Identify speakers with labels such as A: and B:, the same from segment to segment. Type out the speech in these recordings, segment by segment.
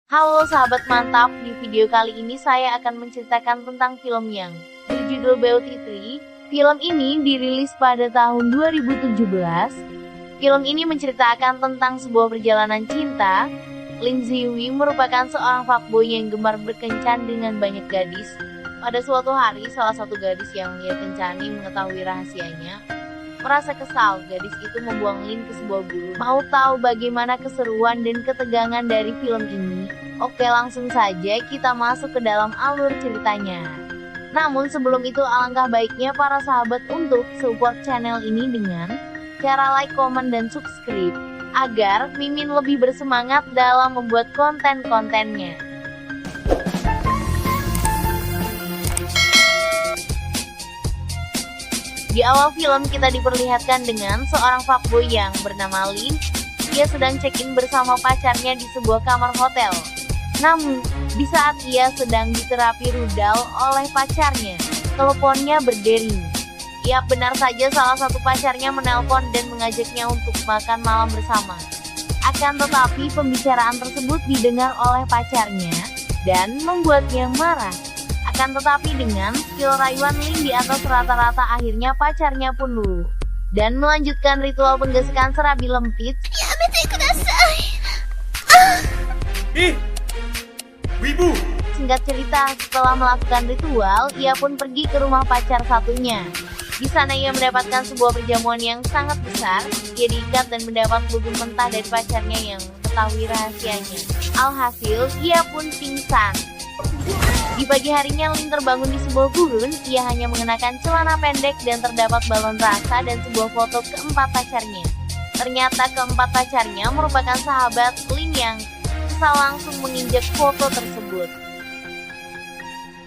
A: Halo sahabat mantap, di video kali ini saya akan menceritakan tentang film yang berjudul Beauty Tree. Film ini dirilis pada tahun 2017. Film ini menceritakan tentang sebuah perjalanan cinta. Lin Ziyi merupakan seorang fuckboy yang gemar berkencan dengan banyak gadis. Pada suatu hari, salah satu gadis yang ia kencani mengetahui rahasianya. Merasa kesal, gadis itu membuang Lin ke sebuah gurun. Mau tahu bagaimana keseruan dan ketegangan dari film ini? Oke, langsung saja kita masuk ke dalam alur ceritanya. Namun sebelum itu alangkah baiknya para sahabat untuk support channel ini dengan cara like, komen, dan subscribe, agar Mimin lebih bersemangat dalam membuat konten-kontennya. Di awal film kita diperlihatkan dengan seorang fuckboy yang bernama Lin. Ia sedang check-in bersama pacarnya di sebuah kamar hotel. Namun, di saat ia sedang diterapi rudal oleh pacarnya, teleponnya berdering. Ya, benar saja salah satu pacarnya menelpon dan mengajaknya untuk makan malam bersama. Akan tetapi pembicaraan tersebut didengar oleh pacarnya dan membuatnya marah. Akan tetapi dengan skill rayuan Lin di atas rata-rata, akhirnya pacarnya pun luluh dan melanjutkan ritual penggesekan serabi lempit.
B: Yamete kudasai.
C: Wibu!
A: Singkat cerita, setelah melakukan ritual, ia pun pergi ke rumah pacar satunya. Di sana ia mendapatkan sebuah perjamuan yang sangat besar. Ia diikat dan mendapat bubur mentah dari pacarnya yang mengetahui rahasianya. Alhasil, ia pun pingsan. Di pagi harinya Lin terbangun di sebuah gurun. Ia hanya mengenakan celana pendek dan terdapat balon rasa dan sebuah foto keempat pacarnya. Ternyata keempat pacarnya merupakan sahabat Lin yang kesal langsung menginjak foto tersebut.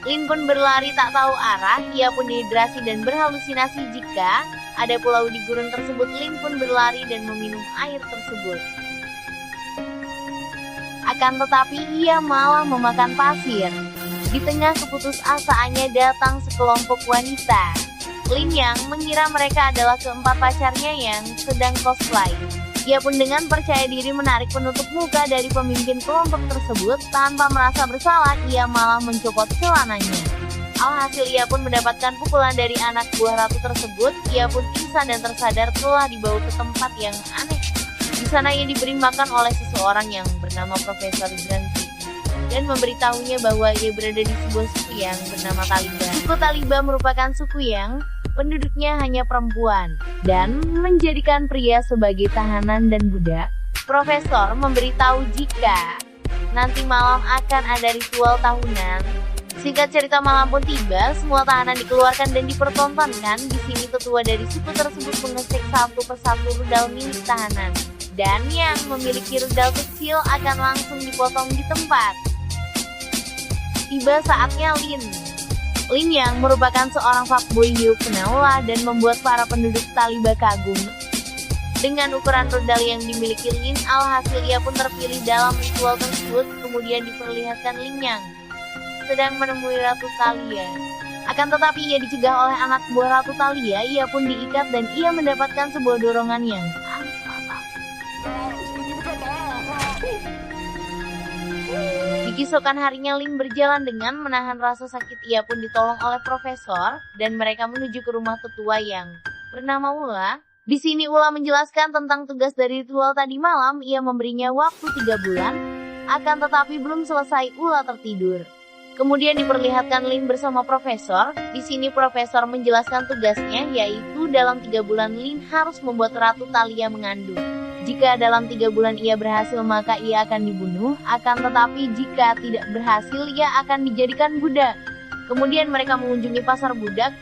A: Lin pun berlari tak tahu arah. Ia pun dehidrasi dan berhalusinasi jika ada pulau di gurun tersebut. Lin pun berlari dan meminum air tersebut. Akan tetapi ia malah memakan pasir. Di tengah keputusasaannya datang sekelompok wanita. Lin yang mengira mereka adalah keempat pacarnya yang sedang cosplay. Ia pun dengan percaya diri menarik penutup muka dari pemimpin kelompok tersebut. Tanpa merasa bersalah, ia malah mencopot celananya. Alhasil ia pun mendapatkan pukulan dari anak buah ratu tersebut. Ia pun pingsan dan tersadar telah dibawa ke tempat yang aneh. Di sana ia diberi makan oleh seseorang yang bernama Profesor Zhangqi dan memberitahunya bahwa ia berada di sebuah suku yang bernama Taliba. Suku Taliba merupakan suku yang penduduknya hanya perempuan dan menjadikan pria sebagai tahanan dan budak. Profesor memberitahu jika nanti malam akan ada ritual tahunan. Singkat cerita, malam pun tiba, semua tahanan dikeluarkan dan dipertontonkan. Di sini tetua dari suku tersebut mengecek satu persatu rudal milik tahanan. Dan yang memiliki rudal kecil akan langsung dipotong di tempat. Tiba saatnya Lin yang merupakan seorang fuckboy hiup penaula dan membuat para penduduk Taliba kagum dengan ukuran rudal yang dimiliki Lin. Alhasil ia pun terpilih dalam ritual tersebut. Kemudian diperlihatkan Lin yang sedang menemui Ratu Thalia. Akan tetapi ia dicegah oleh anak buah Ratu Thalia. Ia pun diikat dan ia mendapatkan sebuah dorongan yang di keesokan harinya Lin berjalan dengan menahan rasa sakit. Ia pun ditolong oleh profesor dan mereka menuju ke rumah tetua yang bernama Ula. Di sini Ula menjelaskan tentang tugas dari ritual tadi malam. Ia memberinya waktu 3 bulan. Akan tetapi belum selesai, Ula tertidur. Kemudian diperlihatkan Lin bersama profesor. Di sini profesor menjelaskan tugasnya, yaitu dalam 3 bulan Lin harus membuat Ratu Thalia mengandung. Jika dalam 3 bulan ia berhasil, maka ia akan dibunuh. Akan tetapi jika tidak berhasil, ia akan dijadikan budak. Kemudian mereka mengunjungi pasar budak.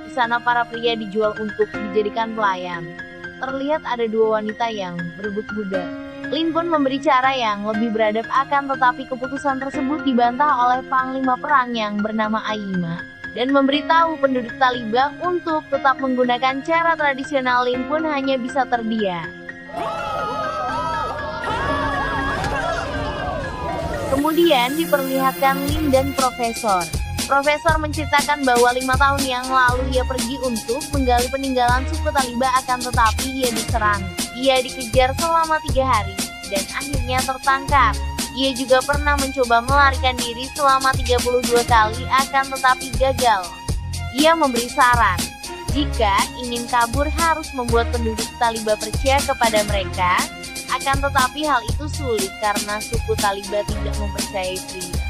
A: Di sana para pria dijual untuk dijadikan pelayan. Terlihat ada 2 wanita yang berebut budak. Lin pun memberi cara yang lebih beradab, akan tetapi keputusan tersebut dibantah oleh panglima perang yang bernama Aima dan memberitahu penduduk Taliba untuk tetap menggunakan cara tradisional. Lin pun hanya bisa terdiam. Kemudian diperlihatkan Lin dan Profesor. Profesor menceritakan bahwa 5 tahun yang lalu ia pergi untuk menggali peninggalan suku Taliba, akan tetapi ia diserang. Ia dikejar selama 3 hari dan akhirnya tertangkap. Ia juga pernah mencoba melarikan diri selama 32 kali akan tetapi gagal. Ia memberi saran, jika ingin kabur harus membuat penduduk Taliba percaya kepada mereka, akan tetapi hal itu sulit karena suku Taliba tidak mempercayai pria.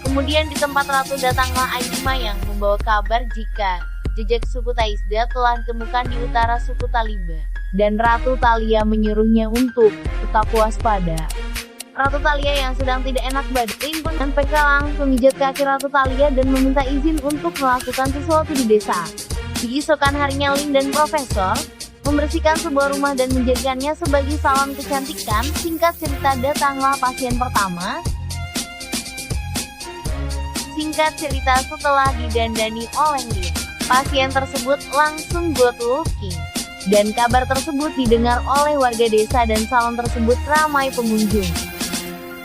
A: Kemudian di tempat ratu datanglah Aima yang membawa kabar jika jejak suku Taizda telah ditemukan di utara suku Taliba. Dan Ratu Thalia menyuruhnya untuk tetap waspada. Ratu Thalia yang sedang tidak enak badan, Lin pun dan PK langsung memijat kaki Ratu Thalia dan meminta izin untuk melakukan sesuatu di desa. Di isokan harinya Lin dan Profesor membersihkan sebuah rumah dan menjadikannya sebagai salon kecantikan. Singkat cerita datanglah pasien pertama. Singkat cerita setelah didandani oleh Lin, pasien tersebut langsung good looking. Dan kabar tersebut didengar oleh warga desa dan salon tersebut ramai pengunjung.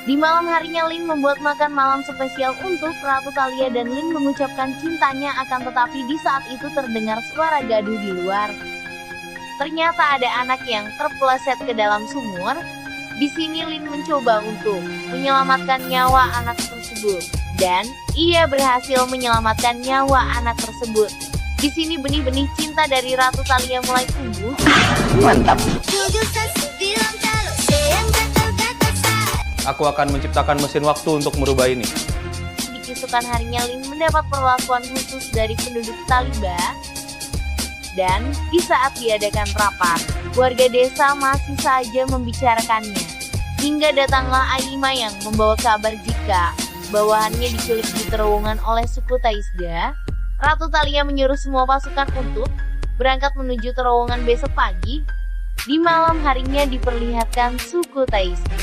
A: Di malam harinya Lin membuat makan malam spesial untuk Ratu Thalia dan Lin mengucapkan cintanya akan tetapi di saat itu terdengar suara gaduh di luar. Ternyata ada anak yang terpeleset ke dalam sumur. Di sini Lin mencoba untuk menyelamatkan nyawa anak tersebut. Dan ia berhasil menyelamatkan nyawa anak tersebut. Di sini benih-benih cinta dari Ratu Thalia mulai tumbuh.
D: Mantap. Aku akan menciptakan mesin waktu untuk merubah ini.
A: Di keesokan harinya Lin mendapat perlakuan khusus dari penduduk Taliba. Dan di saat diadakan rapat, warga desa masih saja membicarakannya. Hingga datanglah Aima yang membawa kabar jika bawahannya diculik di terowongan oleh suku Taizda. Ratu Thalia menyuruh semua pasukan untuk berangkat menuju terowongan besok pagi. Di malam harinya diperlihatkan suku Taizda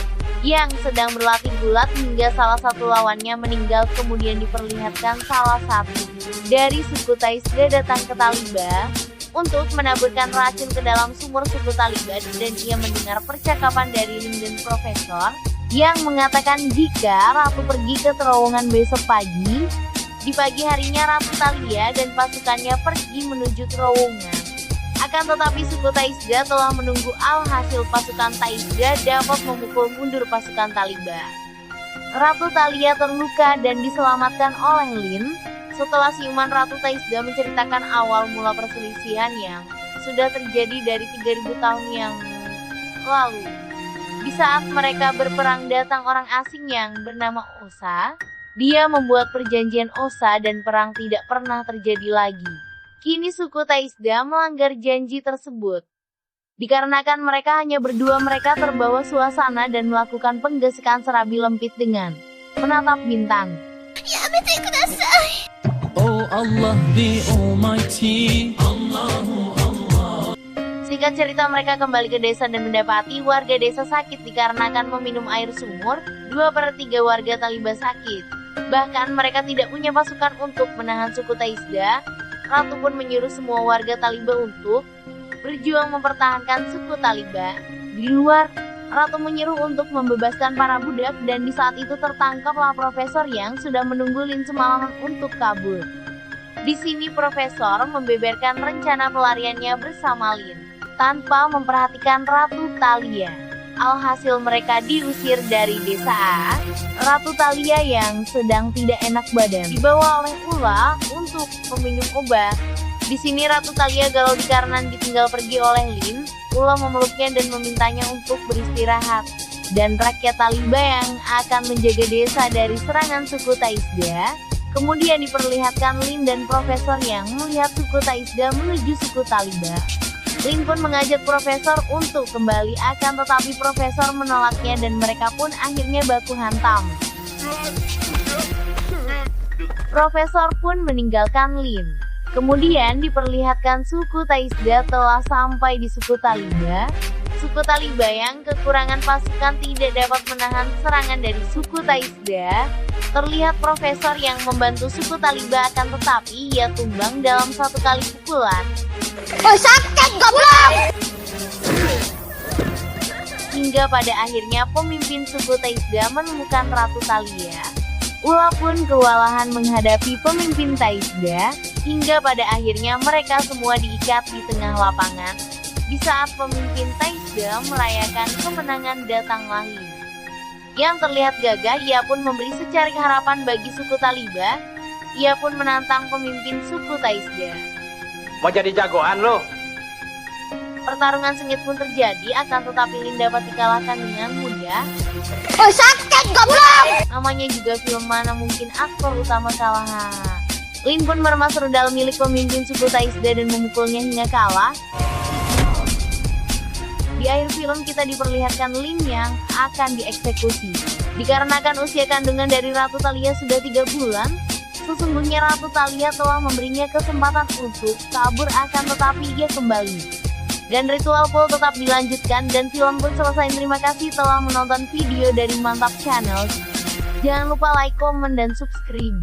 A: yang sedang berlatih gulat hingga salah satu lawannya meninggal. Kemudian diperlihatkan salah satu dari suku Taizda datang ke Taliba untuk menaburkan racun ke dalam sumur suku Taliba. Dan ia mendengar percakapan dari Lin dan Profesor yang mengatakan jika Ratu pergi ke terowongan besok pagi. Di pagi harinya Ratu Thalia dan pasukannya pergi menuju terowongan. Akan tetapi suku Taizda telah menunggu, alhasil pasukan Taizda dapat memukul mundur pasukan Taliba. Ratu Thalia terluka dan diselamatkan oleh Lin. Setelah siuman Ratu Taizda menceritakan awal mula perselisihan yang sudah terjadi dari 3000 tahun yang lalu. Di saat mereka berperang datang orang asing yang bernama Osa. Dia membuat perjanjian Osa dan perang tidak pernah terjadi lagi. Kini suku Taizda melanggar janji tersebut. Dikarenakan mereka hanya berdua, mereka terbawa suasana dan melakukan penggesekan serabi lempit dengan menatap bintang.
B: Yamete kudasai.
E: Oh Allah the Almighty.
A: Singkat cerita mereka kembali ke desa dan mendapati warga desa sakit dikarenakan meminum air sumur. 2/3 warga Taliba sakit. Bahkan mereka tidak punya pasukan untuk menahan suku Taizda. Ratu pun menyuruh semua warga Taliba untuk berjuang mempertahankan suku Taliba. Di luar, Ratu menyuruh untuk membebaskan para budak dan di saat itu tertangkaplah Profesor yang sudah menunggu Lin semalaman untuk kabur. Di sini Profesor membeberkan rencana pelariannya bersama Lin tanpa memperhatikan Ratu Thalia. Alhasil mereka diusir dari desa. Ratu Thalia yang sedang tidak enak badan dibawa oleh Ula untuk meminum obat. Di sini Ratu Thalia galau dikarenakan ditinggal pergi oleh Lin. Ula memeluknya dan memintanya untuk beristirahat. Dan rakyat Taliba yang akan menjaga desa dari serangan suku Taizda. Kemudian diperlihatkan Lin dan Profesor yang melihat suku Taizda menuju suku Taliba. Lin pun mengajak Profesor untuk kembali, akan tetapi Profesor menolaknya dan mereka pun akhirnya baku hantam. Profesor pun meninggalkan Lin. Kemudian diperlihatkan suku Taizda telah sampai di suku Taliba. Suku Taliba yang kekurangan pasukan tidak dapat menahan serangan dari suku Taizda. Terlihat Profesor yang membantu suku Taliba akan tetapi ia tumbang dalam satu kali pukulan.
B: Oh, sakit goblok.
A: Hingga pada akhirnya pemimpin suku Taizda menemukan Ratu Thalia. Ula pun kewalahan menghadapi pemimpin Taizda. Hingga pada akhirnya mereka semua diikat di tengah lapangan. Di saat pemimpin Taizda merayakan kemenangan datanglah Lin. Yang terlihat gagah, ia pun memberi secarik harapan bagi suku Taliban. Ia pun menantang pemimpin suku Taisda.
C: Mau jadi jagoan lo?
A: Pertarungan sengit pun terjadi, akan tetapi Lin dapat dikalahkan dengan mudah.
B: Oh sakit goblok.
A: Namanya juga film mana mungkin aktor utama kalah. Lin pun meremas rudal milik pemimpin suku Taisda dan memukulnya hingga kalah. Di akhir film kita diperlihatkan Lin yang akan dieksekusi. Dikarenakan usia kandungan dari Ratu Thalia sudah 3 bulan, sesungguhnya Ratu Thalia telah memberinya kesempatan untuk kabur, akan tetapi ia kembali. Dan ritual pun tetap dilanjutkan dan film pun selesai. Terima kasih telah menonton video dari Mantap Channel. Jangan lupa like, komen, dan subscribe.